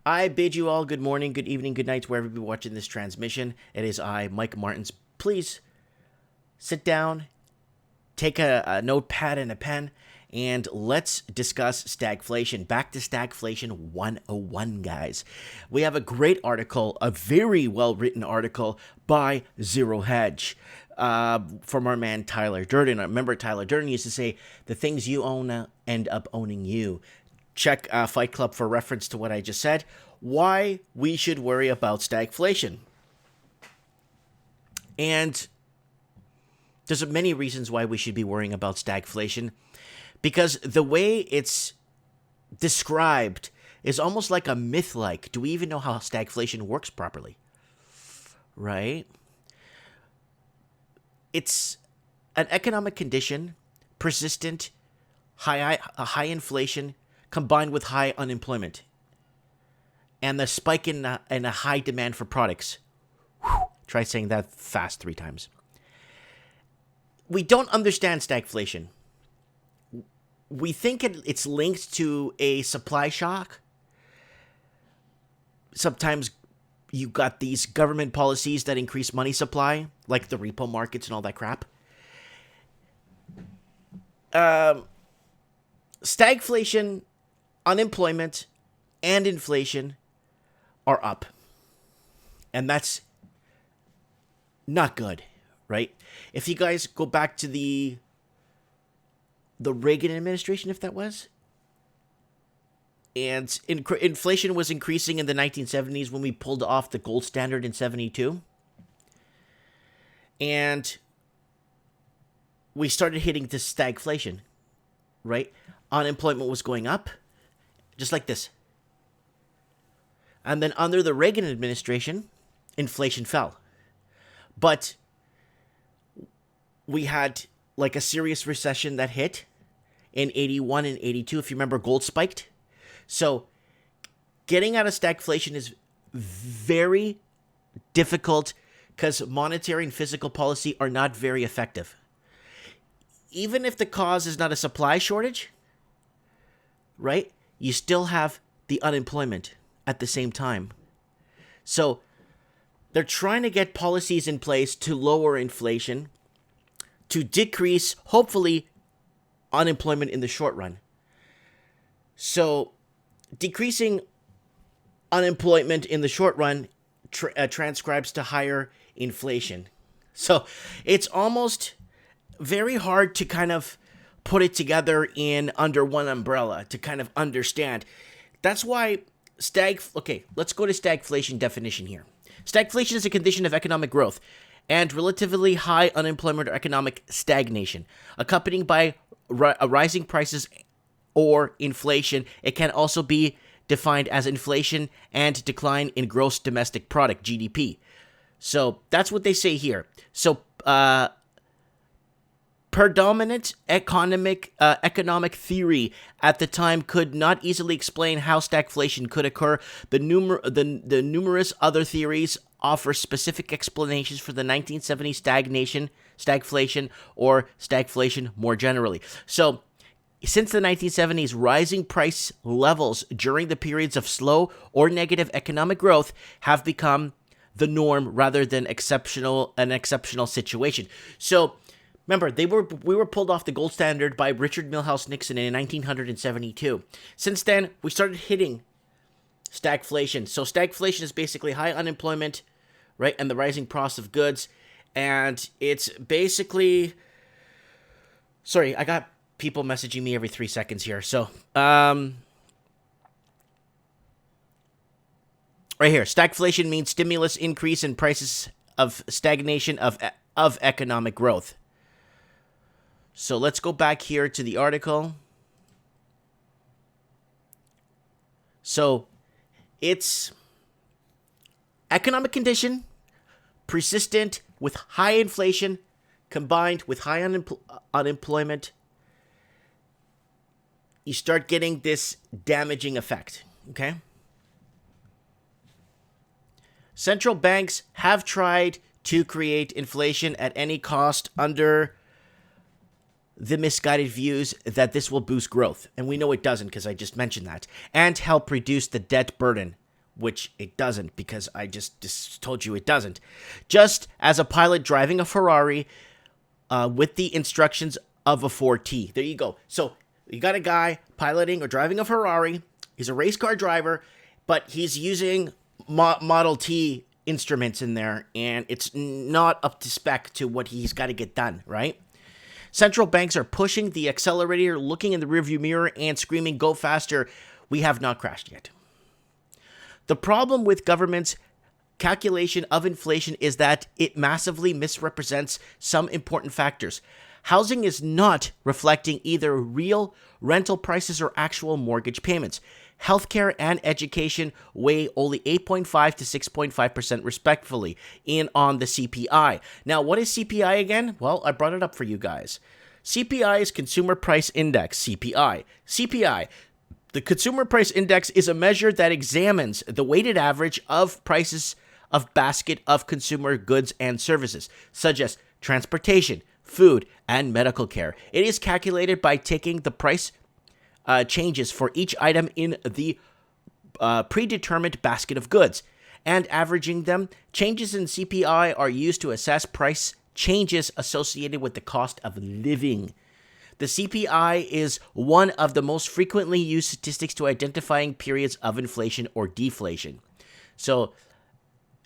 I bid you all good morning, good evening, good night, wherever you're watching this transmission. It is I, Mike Martins. Please sit down, take a notepad and a pen, and let's discuss stagflation. Back to Stagflation 101, guys. We have a great article, a very well-written article by Zero Hedge from our man Tyler Durden. I remember Tyler Durden used to say, the things you own end up owning you. Check Fight Club for reference to what I just said. Why we should worry about stagflation. And there's many reasons why we should be worrying about stagflation. Because the way it's described is almost like a myth-like. Do we even know how stagflation works properly? Right? It's an economic condition, persistent, high inflation, combined with high unemployment and the spike in a high demand for products. Whew. Try saying that fast 3 times. We don't understand stagflation. We think it's linked to a supply shock. Sometimes you got these government policies that increase money supply, like the repo markets and all that crap. Stagflation, unemployment, and inflation are up. And that's not good, right? If you guys go back to the Reagan administration, if that was, and inflation was increasing in the 1970s when we pulled off the gold standard in 72. And we started hitting this stagflation, right? Unemployment was going up, just like this. And then under the Reagan administration, inflation fell. But we had like a serious recession that hit in 81 and 82. If you remember, gold spiked. So getting out of stagflation is very difficult because monetary and fiscal policy are not very effective. Even if the cause is not a supply shortage, right? You still have the unemployment at the same time. So they're trying to get policies in place to lower inflation, to decrease, hopefully, unemployment in the short run. So decreasing unemployment in the short run transcribes to higher inflation. So it's almost very hard to kind of put it together in under one umbrella to kind of understand. That's why okay, let's go to stagflation definition here. Stagflation is a condition of economic growth and relatively high unemployment or economic stagnation, accompanied by rising prices or inflation. It can also be defined as inflation and decline in gross domestic product, GDP. So that's what they say here. So predominant economic theory at the time could not easily explain how stagflation could occur. The numerous other theories offer specific explanations for the 1970s stagflation, or stagflation more generally. So, since the 1970s, rising price levels during the periods of slow or negative economic growth have become the norm rather than an exceptional situation. So, remember, we were pulled off the gold standard by Richard Milhouse Nixon in 1972. Since then, we started hitting stagflation. So stagflation is basically high unemployment, right, and the rising cost of goods. And it's basically... Sorry, I got people messaging me every 3 seconds here. So, right here, stagflation means stimulus increase in prices of stagnation of economic growth. So let's go back here to the article. So it's economic condition, persistent with high inflation, combined with high unemployment. You start getting this damaging effect, okay? Central banks have tried to create inflation at any cost under the misguided views that this will boost growth. And we know it doesn't because I just mentioned that. And help reduce the debt burden. which it doesn't, because I just told you it doesn't. Just as a pilot driving a Ferrari with the instructions of a 4T. There you go. So you got a guy piloting or driving a Ferrari. He's a race car driver, but he's using Model T instruments in there, and it's not up to spec to what he's got to get done, right? Central banks are pushing the accelerator, looking in the rearview mirror and screaming, "Go faster. We have not crashed yet." The problem with government's calculation of inflation is that it massively misrepresents some important factors. Housing is not reflecting either real rental prices or actual mortgage payments. Healthcare and education weigh only 8.5 to 6.5% respectively in on the CPI. Now, what is CPI again? Well, I brought it up for you guys. CPI is Consumer Price Index, CPI. CPI, the Consumer Price Index, is a measure that examines the weighted average of prices of basket of consumer goods and services, such as transportation, food, and medical care. It is calculated by taking the price changes for each item in the predetermined basket of goods and averaging them. Changes in CPI are used to assess price changes associated with the cost of living. The CPI is one of the most frequently used statistics to identifying periods of inflation or deflation. So,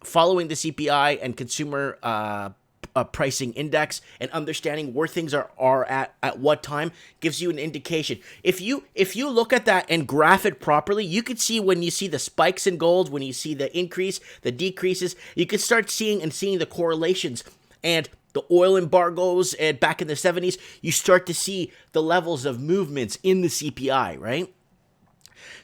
following the CPI and consumer pricing index and understanding where things are at what time gives you an indication. If you look at that and graph it properly, you could see when you see the spikes in gold, when you see the increase, the decreases, you could start seeing the correlations. And the oil embargoes and back in the 70s, you start to see the levels of movements in the CPI, right?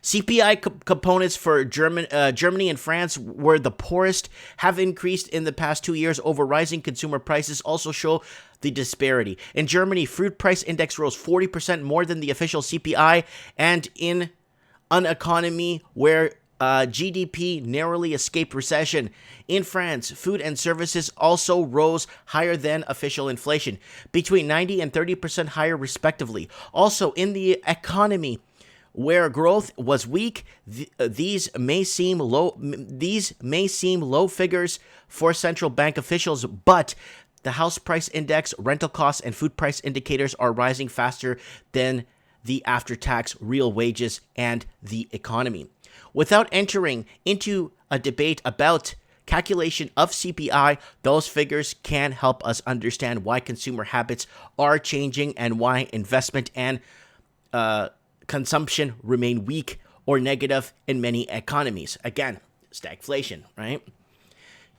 CPI components for Germany and France were the poorest, have increased in the past 2 years over rising consumer prices, also show the disparity. In Germany, food price index rose 40% more than the official CPI, and in an economy where GDP narrowly escaped recession. In France, food and services also rose higher than official inflation, between 90 and 30% higher respectively. Also, in the economy where growth was weak, these may seem low figures for central bank officials, but the house price index, rental costs, and food price indicators are rising faster than the after-tax real wages and the economy. Without entering into a debate about calculation of CPI, those figures can help us understand why consumer habits are changing and why investment and consumption remain weak or negative in many economies. Again, stagflation, right?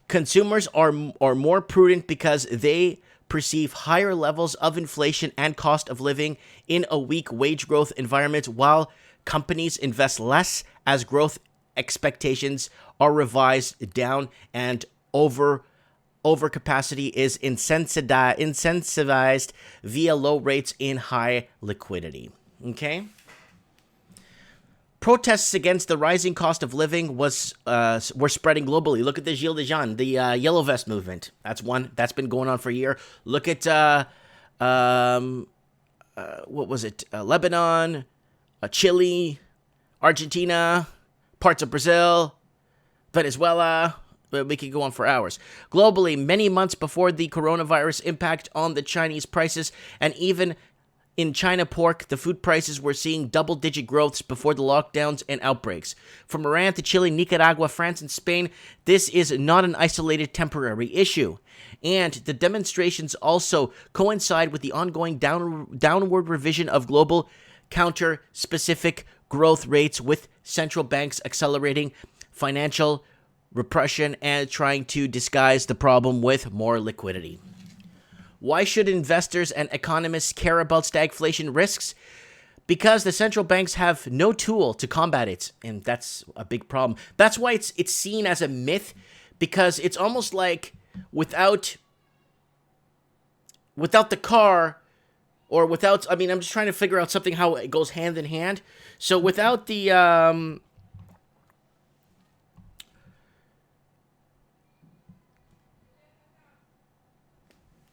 Consumers are more prudent because they perceive higher levels of inflation and cost of living in a weak wage growth environment, while companies invest less as growth expectations are revised down and overcapacity is incentivized via low rates in high liquidity. Okay? Protests against the rising cost of living were spreading globally. Look at the Gilets jaunes, the Yellow Vest movement. That's one that's been going on for a year. Look at what was it? Lebanon, Chile, Argentina, parts of Brazil, Venezuela. We could go on for hours. Globally, many months before the coronavirus impact on the Chinese prices, and even in China pork, the food prices were seeing double-digit growths before the lockdowns and outbreaks. From Iran to Chile, Nicaragua, France, and Spain, this is not an isolated temporary issue. And the demonstrations also coincide with the ongoing downward revision of global counter-specific growth rates, with central banks accelerating financial repression and trying to disguise the problem with more liquidity. Why should investors and economists care about stagflation risks? Because the central banks have no tool to combat it, and that's a big problem. That's why it's seen as a myth, because it's almost like without the car, or without, I'm just trying to figure out something how it goes hand in hand. So without the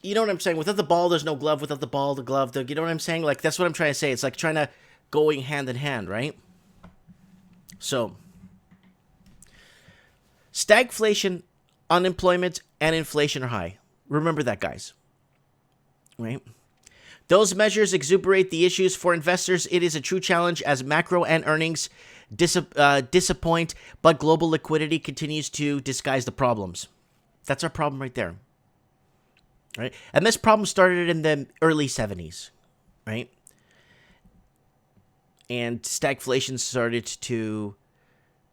you know what I'm saying? Without the ball, there's no glove. Without the ball, the glove. You know what I'm saying? Like, that's what I'm trying to say. It's like trying to going hand in hand, right? So, Stagflation, unemployment, and inflation are high. Remember that, guys. Right? Those measures exuberate the issues for investors. It is a true challenge as macro and earnings disappoint, but global liquidity continues to disguise the problems. That's our problem right there. Right? And this problem started in the early 70s. Right? And stagflation started to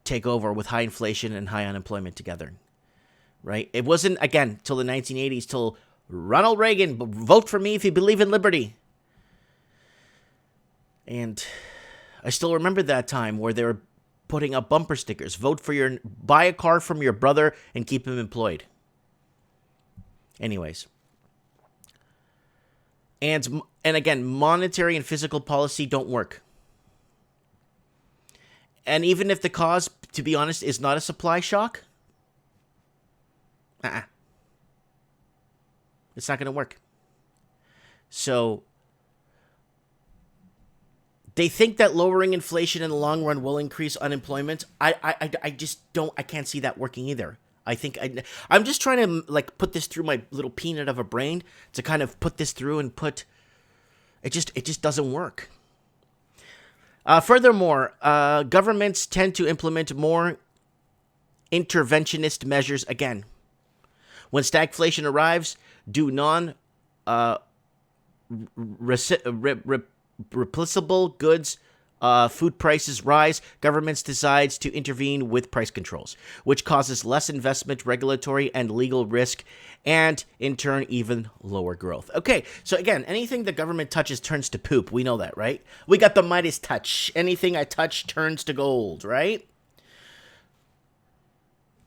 take over with high inflation and high unemployment together. Right? It wasn't, again, till the 1980s, till Ronald Reagan, vote for me if you believe in liberty. And I still remember that time where they were putting up bumper stickers. Buy a car from your brother and keep him employed. Anyways. And again, monetary and physical policy don't work. And even if the cause, to be honest, is not a supply shock, it's not going to work. So they think that lowering inflation in the long run will increase unemployment. I just don't, I can't see that working either. I'm just trying to like put this through my little peanut of a brain to kind of put this through and it just doesn't work. Furthermore, governments tend to implement more interventionist measures again. When stagflation arrives, do replaceable goods, food prices rise, governments decide to intervene with price controls, which causes less investment, regulatory, and legal risk, and in turn, even lower growth. Okay, so again, anything the government touches turns to poop. We know that, right? We got the Midas touch. Anything I touch turns to gold, right?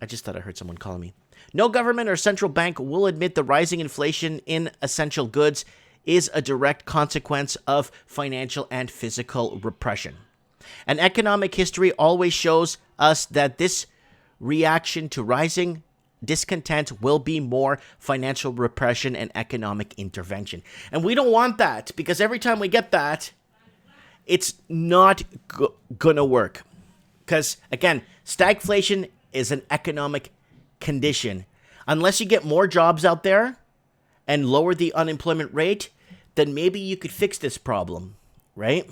I just thought I heard someone calling me. No government or central bank will admit the rising inflation in essential goods is a direct consequence of financial and physical repression. And economic history always shows us that this reaction to rising discontent will be more financial repression and economic intervention. And we don't want that, because every time we get that, it's not gonna work. Because, again, stagflation is an economic condition. Unless you get more jobs out there and lower the unemployment rate, then maybe you could fix this problem, right?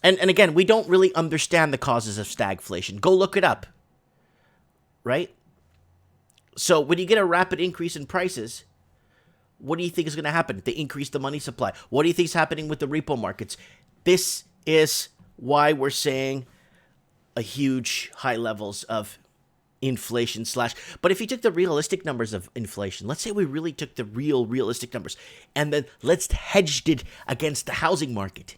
And again, we don't really understand the causes of stagflation. Go look it up, right? So when you get a rapid increase in prices, what do you think is going to happen? They increase the money supply. What do you think is happening with the repo markets? This is why we're saying a huge high levels of inflation / but if you took the realistic numbers of inflation, let's say we really took the realistic numbers and then let's hedged it against the housing market.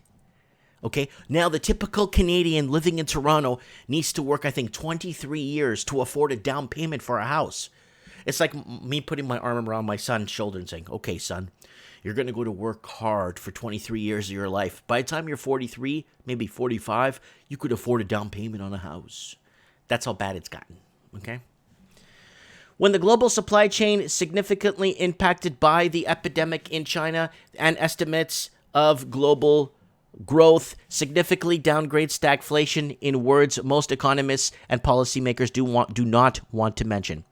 Okay, now the typical Canadian living in Toronto needs to work, I think, 23 years to afford a down payment for a house. It's like me putting my arm around my son's shoulder and saying, okay, son, you're going to go to work hard for 23 years of your life. By the time you're 43, maybe 45, you could afford a down payment on a house. That's how bad it's gotten. Okay. When the global supply chain is significantly impacted by the epidemic in China and estimates of global growth significantly downgrade stagflation in words most economists and policymakers do not want to mention.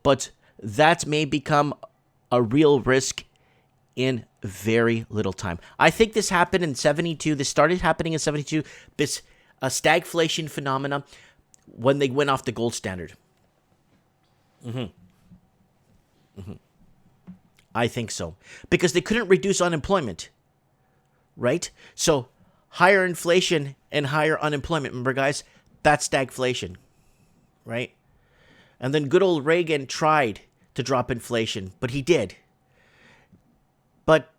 But that may become a real risk in very little time. I think this happened in 72. This started happening in 72. This stagflation phenomena when they went off the gold standard. I think so. Because they couldn't reduce unemployment. Right? So, higher inflation and higher unemployment. Remember, guys? That's stagflation. Right? And then good old Reagan tried to drop inflation. But he did. But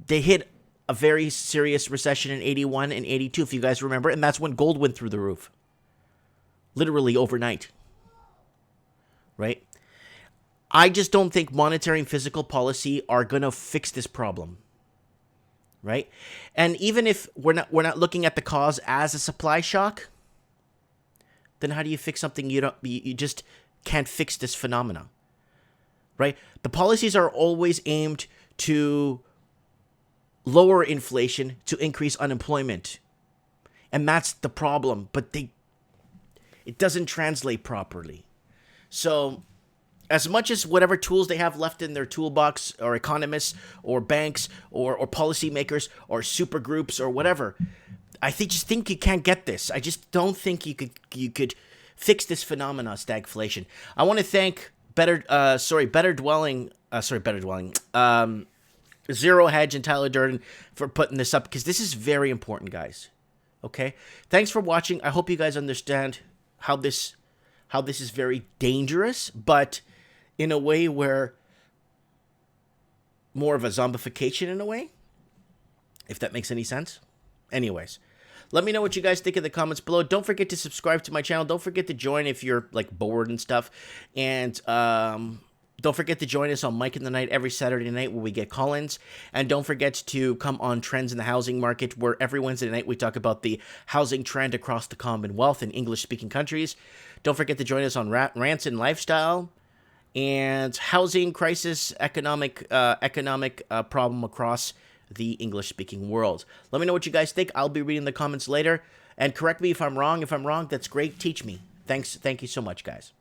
they hit a very serious recession in 81 and 82, if you guys remember. And that's when gold went through the roof. Literally overnight. Right? I just don't think monetary and physical policy are going to fix this problem. Right? And even if we're not looking at the cause as a supply shock, then how do you fix something you just can't fix this phenomena? Right? The policies are always aimed to lower inflation, to increase unemployment. And that's the problem. But It doesn't translate properly. So as much as whatever tools they have left in their toolbox, or economists, or banks, or policymakers, or super groups, or whatever, I just think you can't get this. I just don't think you could fix this phenomenon, stagflation. I want to thank Better Dwelling, Zero Hedge, and Tyler Durden for putting this up, because this is very important, guys. Okay? Thanks for watching. I hope you guys understand how this is very dangerous, but in a way where more of a zombification in a way, if that makes any sense. Anyways, let me know what you guys think in the comments below. Don't forget to subscribe to my channel. Don't forget to join if you're like bored and stuff. And don't forget to join us on Mike in the Night every Saturday night where we get call-ins. And don't forget to come on Trends in the Housing Market, where every Wednesday night we talk about the housing trend across the Commonwealth in English-speaking countries. Don't forget to join us on Rants and Lifestyle and housing crisis, economic problem across the English-speaking world. Let me know what you guys think. I'll be reading the comments later. And correct me if I'm wrong. If I'm wrong, that's great. Teach me. Thanks. Thank you so much, guys.